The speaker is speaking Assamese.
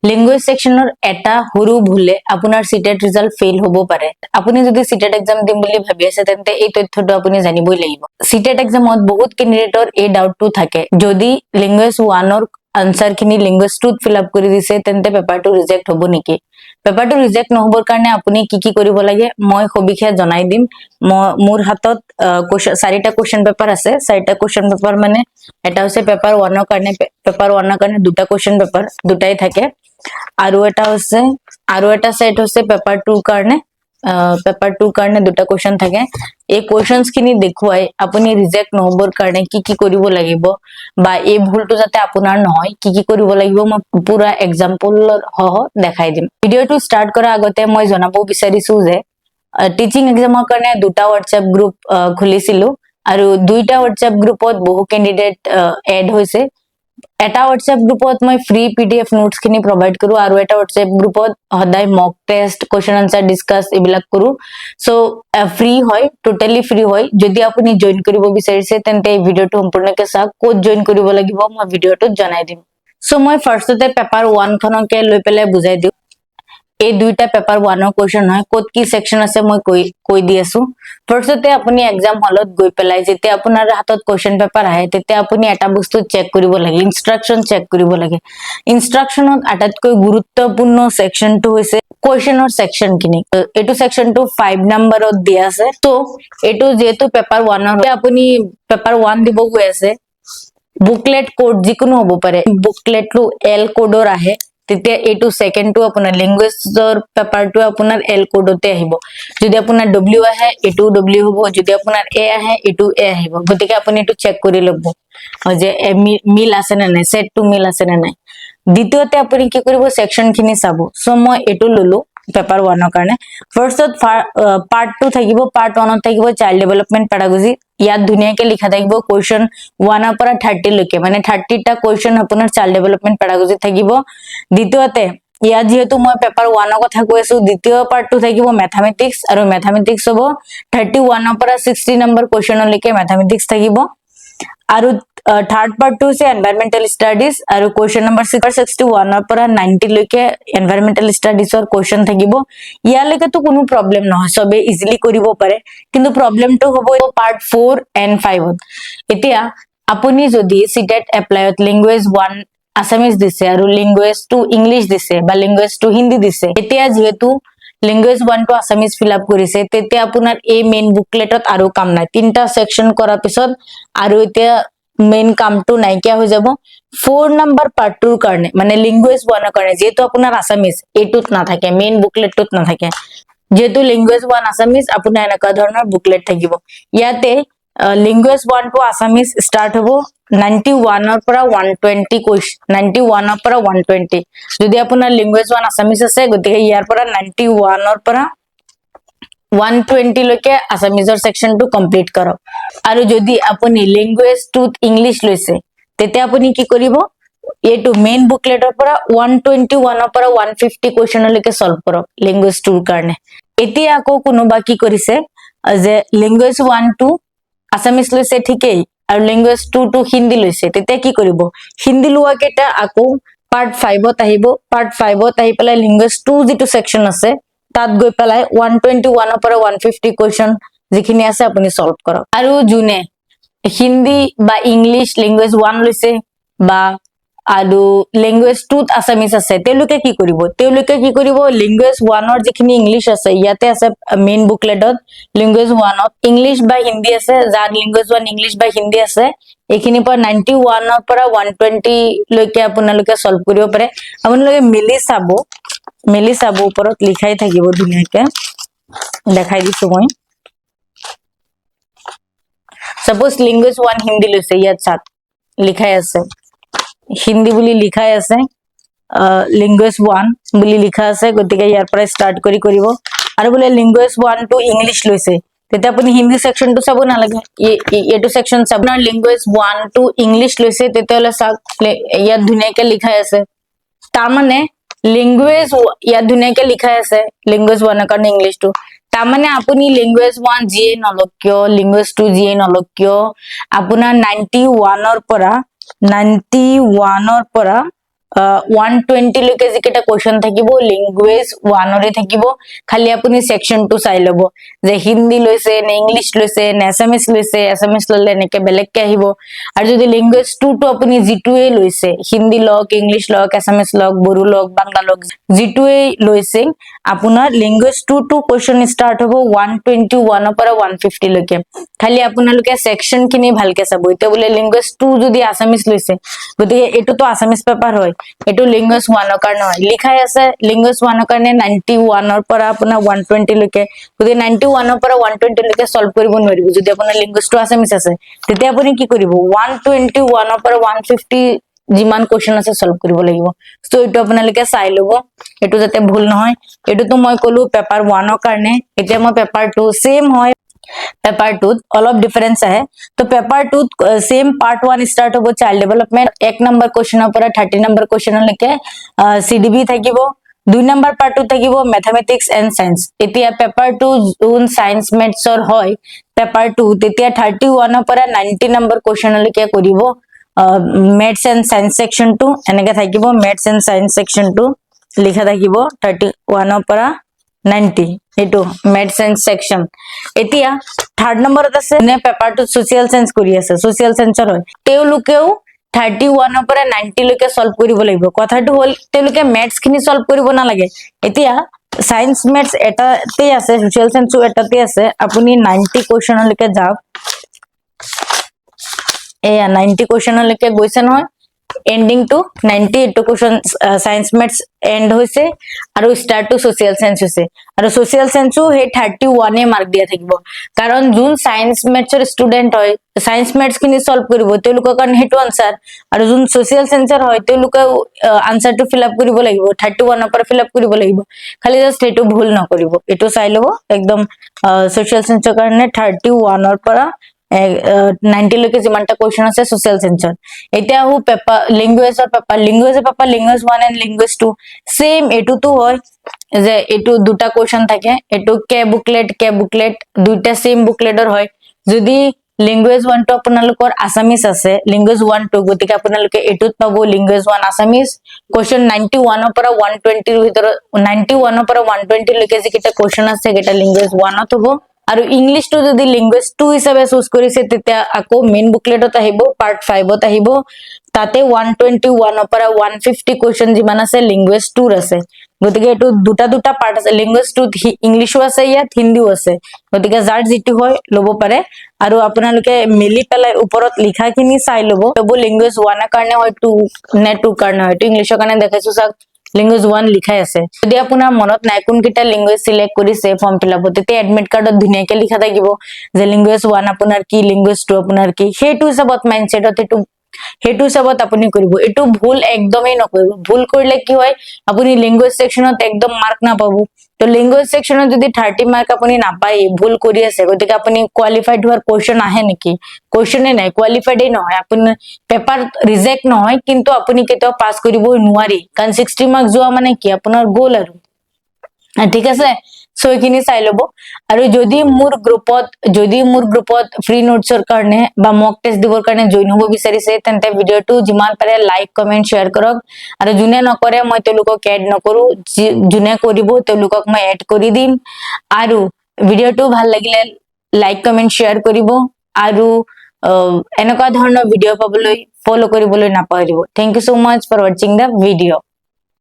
লেংগুৱেজ সেকশনৰ এটা হৰু ভুলে আপোনাৰ সিটেট ৰিজাল্ট ফেইল হ'ব পাৰে আপুনি যদি সিটেট এক্সাম দিম বুলি ভাবি আছে তেন্তে এই তথ্যটো আপুনি জানিবই লাগিব সিটেট এক্সামত বহুত ক্যান্ডিডেটৰ এই ডাউটটো থাকে যদি লেংগুৱেজ 1ৰ আনসাৰ খিনি লেংগুৱেজ 2ত ফিল আপ কৰি দিছে তেন্তে পেপাৰটো ৰিজেক্ট হ'ব নেকি পেপাৰটো ৰিজেক্ট নহবৰ কাৰণে আপুনি কি কৰিব লাগে মই সবিশেষ জনাই দিম মোৰ হাতত চাৰিটা কোৱেশ্চন পেপাৰ আছে চাৰিটা কোৱেশ্চন পেপাৰ মানে এটা হৈছে পেপাৰ 1ৰ কাৰণে দুটা কোৱেশ্চন পেপাৰ দুটাই থাকে আৰু এটা সেট হৈছে পেপাৰ 2 কাৰণে দুটা কোৱেশ্চন থাকে এই কোৱেশ্চনস খিনি দেখুৱাই আপুনি ৰিজেক্ট নহবৰ কাৰণে কি কৰিব লাগিব বা এই ভুলটো যাতে আপোনাৰ নহয় কি কৰিব লাগিব মই পুৰা এক্সাম্পলৰ সহ দেখাই দিম ভিডিওটো স্টাৰ্ট কৰাৰ আগতে মই জনাব বিচাৰিছো যে টিচিং এক্সামৰ কাৰণে দুটা WhatsApp গ্ৰুপ খুলিছিলো আৰু দুইটা WhatsApp গ্ৰুপত বহু ক্যান্ডিডেট এড হৈছে এটা WhatsApp গ্ৰুপত মই ফ্ৰী PDF নোটস খিনি প্ৰভাইড কৰো আৰু এটা WhatsApp গ্ৰুপত হদাই মক টেষ্ট কোৱেশ্চন আনসাৰ ডিসকাস এইবিলাক কৰো সো ফ্ৰী হয় টোটালি ফ্ৰী হয় যদি আপুনি জয়েন কৰিব বিচাৰিছে তেন্তে এই ভিডিওটো সম্পূৰ্ণকৈ চাওক কোড জয়েন কৰিব লাগিব মই ভিডিওটো জনাই দিম সো মই ফাৰ্ষ্টতে পেপাৰ 1 খনকে লৈ পেলাই বুজাই দিও এই দুইটা পেপাৰ 1ৰ কোৱেশ্চন হয় কোড কি সেকশন আছে মই কৈ দি আছো ফাৰ্ষ্টতে আপুনি এক্সাম হলত গৈ পেলাই যেতিয়া আপোনাৰ হাতত কোৱেশ্চন পেপাৰ আহে তেতিয়া আপুনি এটা বস্তু চেক কৰিব লাগে ইনস্ট্ৰাকচন চেক কৰিব লাগে ইনস্ট্ৰাকচনত আটাইতকৈ গুৰুত্বপূৰ্ণ সেকশনটো হৈছে কোৱেশ্চনৰ সেকশন খিনি এটো সেকশনটো 5 নম্বৰত দিয়া আছে তো এটো যেহেতু পেপাৰ 1ৰ আপুনি পেপাৰ 1 দিব গৈ আছে বুকলেট কোড যিকোনো হ'ব পাৰে বুকলেটটো এল কোডৰ আহে তেতিয়া এটো সেকেন্ডটো আপোনাৰ ল্যাঙ্গুৱেজৰ পেপাৰটো আপোনাৰ এল কোডতে আহিব যদি আপোনাৰ ডব্লিউ আহে এটো ডব্লিউ হ'ব যদি আপোনাৰ এ আহে এটো এ আহিব গতিকে আপুনি এটো চেক কৰি ল'ব যে মিল আছে নে নাই সেট টু মিল আছে নে নাই দ্বিতীয়তে আপুনি কি কৰিব সেকশন খিনি চাব সো মই এটো ললো পেপাৰ 1ৰ কাৰণে ফাৰ্ষ্টত পাৰ্ট 2 থাকিব পাৰ্ট 1ত থাকিব চাইল্ড ডেভেলপমেন্ট পেডাগজি ইয়াত ধুনিয়াকে লিখা থাকিব কোৱেশ্চন 1ৰ পৰা 30 লৈকে মানে 30 টা কোৱেশ্চন আপোনাৰ চাইল্ড ডেভেলপমেন্ট পেডাগজি থাকিব দ্বিতীয়তে ইয়াত যেহেতু মই পেপাৰ 1ৰ কথা কৈ আছো দ্বিতীয় পাৰ্টটো থাকিব ম্যাথমেটিক্স আৰু ম্যাথমেটিক্স হ'ব 31ৰ পৰা 60 নম্বৰ কোৱেশ্চনলৈকে ম্যাথমেটিক্স থাকিব আৰু থাৰ্ড পাৰ্টটো হৈছে এনভাইৰনমেন্টাল ষ্টাডিজ আৰু কোৱেশ্চন নম্বৰ 61ৰ পৰা 90 লৈকে এনভাইৰনমেন্টাল ষ্টাডিজৰ কোৱেশ্চন থাকিব ইয়ালৈকেতো কোনো প্ৰবলেম নহয় সবে ইজিলি কৰিব পাৰে কিন্তু প্ৰবলেমটো হ'ব পাৰ্ট 4 এণ্ড 5ত এতিয়া আপুনি যদি সিটেট এপ্লাইত ল্যাঙ্গুৱেজ 1 আসামিজ দিছে আৰু ল্যাঙ্গুৱেজ 2 ইংলিশ দিছে বা ল্যাঙ্গুৱেজ 2 হিন্দী দিছে এতিয়া যেহেতু ল্যাঙ্গুৱেজ 1 টো আসামিজ ফিল আপ কৰিছে তেতিয়া আপোনাৰ এই মেইন বুকলেটত আৰু কাম নাই তিনটা সেকশন কৰাৰ পিছত আৰু এতিয়া মেইন কামটো নাইকিয়া হৈ যাব 4 নম্বৰ পাৰ্টৰ কাৰণে মানে ল্যাঙ্গুৱেজ 1ৰ কাৰণে যেহেতু আপোনাৰ আসামিজ এটোত নাথাকে মেইন বুকলেটত নাথাকে যেহেতু ল্যাঙ্গুৱেজ 1 আসামিজ আপোনাৰ এনেকা ধৰণৰ বুকলেট থাকিব ইয়াতে ল্যাঙ্গুৱেজ 1 টো আসামিজ স্টাৰ্ট হ'ব 91ৰ পৰা 120 কোৱেশ্চন 91ৰ পৰা 120 যদি আপোনাৰ ল্যাঙ্গুৱেজ 1 আসামিজ আছে গতিকে ইয়াৰ পৰা 91ৰ পৰা 120 লৈকে আসামিজৰ সেকশনটো কমপ্লিট কৰক আৰু যদি আপুনি ল্যাঙ্গুৱেজ 2ত ইংলিশ লৈছে তেতিয়া আপুনি কি কৰিব এটো মেইন বুকলেটৰ পৰা 121ৰ পৰা 150 কোৱেশ্চনলৈকে সলভ কৰক ল্যাঙ্গুৱেজ 2ৰ কাৰণে এতিয়া আকৌ কোনোবা কি কৰিছে যে ল্যাঙ্গুৱেজ 1 টো আসামিজ লৈছে ঠিকই আৰু ল্যাঙ্গুৱেজ 2 টো হিন্দী লৈছে তেতিয়া কি কৰিব হিন্দী লোৱা কেটা আকৌ পাৰ্ট 5ত আহিব পাৰ্ট 5ত আহি পেলাই ল্যাঙ্গুৱেজ 2 যেটো সেকশন আছে তাত গৈ পেলাই 121ৰ পৰা 150 কোৱেশ্চন যিখিনি আছে আপুনি সলভ কৰক আৰু জুনে হিন্দী বা ইংলিশ ল্যাঙ্গুৱেজ 1 লৈছে বা আৰু ল্যাঙ্গুৱেজ 2ত আসামিজ আছে তেওঁলোকে কি কৰিব ল্যাঙ্গুৱেজ 1ৰ যিখিনি ইংলিশ আছে ইয়াতে আছে মেইন বুকলেটত ল্যাঙ্গুৱেজ 1ত ইংলিশ বা হিন্দী আছে যাৰ ল্যাঙ্গুৱেজ 1 ইংলিশ বা হিন্দী আছে এখিনি পৰা 91ৰ পৰা 120 লৈকে আপোনালোকে সলভ কৰিব পাৰে আপোনালোকে মিলি চাব ওপৰত লিখাই থাকিব ধুনিয়াকে দেখাই দিছো মই সাপোজ ল্যাঙ্গুৱেজ 1 হিন্দী লৈছে ইয়াত চাক লিখাই আছে হিন্দী বুলি লিখাই আছে ল্যাঙ্গুৱেজ 1 বুলি লিখা আছে গতিকে ইয়াৰ পৰা স্টাৰ্ট কৰিব আৰু বলে ল্যাঙ্গুৱেজ 1 টো ইংলিশ লৈছে তেতিয়া আপুনি হিন্দী সেকশনটো চাব নালাগে এটো সেকশন আপোনাৰ ল্যাঙ্গুৱেজ 1 টো ইংলিশ লৈছে তেতিয়ালে চাক ইয়াত ধুনিয়াকে লিখাই আছে তাৰ মানে ল্যাঙ্গুৱেজ ইয়াত ধুনিয়াকে লিখাই আছে ল্যাঙ্গুৱেজ 1ৰ কাৰণে ইংলিশ টো তাৰ মানে আপুনি ল্যাঙ্গুৱেজ 1 জিয়ে নলক কিয় ল্যাঙ্গুৱেজ 2 জিয়ে নলক কিয় আপোনাৰ 91ৰ পৰা 120 লৈকে যিকেইটা কুৱেশ্যন থাকিব লেংগুৱেজ 1ৰে থাকিব খালি আপুনি সেকশন 2 চাই ল'ব যে হিন্দী লৈছে নে ইংলিশ লৈছে নে আছামিজ লৈছে আছামিজ ললে এনেকে বেলেগকে আহিব আৰু যদি লেংগুৱেজ 2 টো আপুনি যিটোৱে লৈছে হিন্দী লওক ইংলিশ লওক আছামিজ লওক বড়ো লওক বাংলা লওক যিটোৱে লৈছে আপোনাৰ লেংগুৱেজ 2 টো কুৱেশ্যন ষ্টাৰ্ট হ'ব 121 পৰা 150 লৈকে খালি আপোনালোকে সেকশন খিনি ভালকে চাব এতিয়া বোলে লেংগুৱেজ 2 যদি আছামিজ লৈছে গতিকে এটো তো আছামিজ পেপাৰ হয় এটো লেংগুৱেজ 1 ৰ কাৰণে হয় লিখাই আছে লেংগুৱেজ 1 ৰ কাৰণে 91 ৰ পৰা আপোনাৰ 120 লৈকে গতিকে 91 ৰ পৰা 120 লৈকে সলভ কৰিব নোৱাৰিব যদি আপোনাৰ লেংগুৱেজ 2 আছামিজ আছে তেতিয়া আপুনি কি কৰিব 121 ৰ পৰা 150 যিমান কোৱেশ্চন আছে সলভ কৰিব লাগিব সো এটো আপোনালোকে চাই লব এটো যাতে ভুল নহয় এটো তো মই কলো পেপাৰ 1 ৰ কাৰণে এতিয়া মই পেপাৰ 2 সেম হয় পেপাৰ 2 অলপ ডিফাৰেন্স আছে তো পেপাৰ 2 সেম পাर्ट 1 স্টাर्ट হ'ব চাইল্ড ডেভেলপমেন্ট 1 নম্বৰ কোৱেশ্চনৰ পৰা 30 নম্বৰ কোৱেশ্চনলৈকে সিডিবি থাকিব 2 নম্বৰ পাर्ट 2 থাকিব ম্যাথমেটিক্স এন্ড সায়েন্স এতিয়া পেপাৰ 2 জুন সায়েন্স মেথছৰ হয় পেপাৰ 2 তেতিয়া 31 ৰ পৰা 90 নম্বৰ কোৱেশ্চনলৈকে কৰিব मैथ्स एंड साइंस सेक्शन 2 এনেকে থাকিব मैथ्स एंड साइंस सेक्शन 2 লিখা থাকিব 31 ৰ পৰা 90 এটো मैथ्स एंड सेक्शन এতিয়া থাৰ্ড নম্বৰত আছে নে পেপাৰটো সোশিয়াল সায়েন্স কৰি আছে সোশিয়াল সায়েন্সৰ হয় তেওলোকেও 31 ৰ পৰা 90 লৈকে সলভ কৰিব লাগিব কথাটো হল তেওলোকে मैथ्स খিনি সলভ কৰিব না লাগে এতিয়া সায়েন্স मैथ्स এটাতে আছে সোশিয়াল সায়েন্সও এটাতে আছে আপুনি 90 কোৱেশ্চনলৈকে যাওক এয়া 90 কোৱেশ্চনলৈকে গৈছে নহয় ending to 98 question science maths and होइसे আৰু স্টাर्ट टू सोशल साइंस होइसे আৰু सोशल साइंसও হে 31 এ মাৰ্ক দিয়া থাকিব কাৰণ যোন সাইন্স मैथ्सৰ স্টুডেন্ট হয় সাইন্স मैथ्स খিনি সলভ কৰিব তেওঁলোকৰ কাৰণে হেতু আনসাৰ আৰু যোন সোশিয়াল সায়েন্সৰ হয় তেওঁলোকে আনসাৰটো ফিল আপ কৰিব লাগিব 31 ৰ পৰা ফিল আপ কৰিব লাগিব খালি জাস্ট হেতু ভুল নকৰিব এটো চাই লব একদম সোশিয়াল সায়েন্সৰ কাৰণে 31 ৰ পৰা 90 লৈকে যিমানটা কোৱেশ্চন আছে সোশিয়াল সায়েন্সৰ এতিয়া হু পেপাৰ ল্যাঙ্গুয়েজৰ paper language 1 and language 2 same এটো তো হয় যে এটো দুটা কোৱেশ্চন থাকে এটো কে বুকলেট দুইটা সেম বুকলেটৰ হয় যদি ল্যাঙ্গুয়েজ 1 টো আপোনালোকৰ আসামিজ আছে ল্যাঙ্গুয়েজ 1 টো গতিকে আপোনালোকে এটোত পাবো ল্যাঙ্গুয়েজ 1 আসামিজ কোৱেশ্চন 91 ৰ পৰা 120 ৰ ভিতৰত 91 ৰ পৰা 120 লৈকে যিকেইটা কোৱেশ্চন আছে সেটা ল্যাঙ্গুয়েজ 1 ত হ'ব আৰু ইংলিশ টু যদি ল্যাঙ্গুয়েজ 2 হিচাপে চুজ কৰিছে তেতিয়া আকৌ মেইন বুকলেটত আহিব পাৰ্ট 5 ত আহিব তাতে 121 ৰ পৰা 150 কোৱেশ্চন যিমান আছে ল্যাঙ্গুয়েজ 2 ৰ আছে গতিকে এটো দুটা পাৰ্ট আছে ল্যাঙ্গুয়েজ 2 ইংলিশও আছে ইয়াত হিন্দীও আছে গতিকে যাৰ যেটো হয় লব পাৰে আৰু আপোনালোকে মিলি পেলাই ওপৰত লিখাখিনি চাই লব তবু ল্যাঙ্গুয়েজ 1 ৰ কাৰণে হয় 2 নে 2 কাৰণে হয় তো ইংলিশৰ কাৰণে দেখাইছো চাওক ল্যাঙ্গুয়েজ 1 লিখাই আছে যদি আপোনাৰ মনত নাই কোন কিটা ল্যাঙ্গুয়েজ সিলেক্ট কৰিছে ফৰ্ম ফিল আপত তেতিয়া এডমিট কাৰ্ডত ধুনিয়াকে লিখা থাকিব যে ল্যাঙ্গুয়েজ 1 আপোনাৰ কি ল্যাঙ্গুয়েজ 2 আপোনাৰ কি হেতু হিচাপত মাইন্ডসেটত হেতু হিচাপত আপুনি কৰিব এটো ভুল একদমই নকৰিব ভুল কৰিলে কি হয় আপুনি ল্যাঙ্গুয়েজ সেকশনত একদম মার্ক না পাবো তো ল্যাঙ্গুয়েজ সেকশনত যদি 30 মার্ক আপুনি না পাই ভুল কৰি আছে গতিকে আপুনি কোয়ালিফাইড হোৱাৰ কোৱেশ্চন আহে নেকি কোৱেশ্চনে নাই কোয়ালিফাইডে নহয় আপুনি পেপাৰ ৰিজেক্ট নহয় কিন্তু আপুনি কেতিয়াও পাস কৰিব নোৱাৰি কাৰণ 60 মাৰ্ক যোৱা মানে কি আপোনাৰ গোল আৰু ঠিক আছে সো এখিনি চাই লব আৰু যদি মোৰ গ্ৰুপত ফ্ৰী নোটছৰ কাৰণে বা মক টেষ্ট দিবৰ কাৰণে জয়েন হ'ব বিচাৰিছে তেন্তে ভিডিওটো যিমান পাৰে লাইক কমেন্ট শেয়াৰ কৰক আৰু যোনে নকৰে মই তেওঁলোকক এড নকৰো যোনে কৰিব তেওঁলোকক মই এড কৰি দিম আৰু ভিডিওটো ভাল লাগিলে লাইক কমেন্ট শেয়াৰ কৰিব আৰু এনেকুৱা ধৰণৰ ভিডিও পাবলৈ ফলো কৰিবলৈ নাপাহৰিব thank you so much for watching the video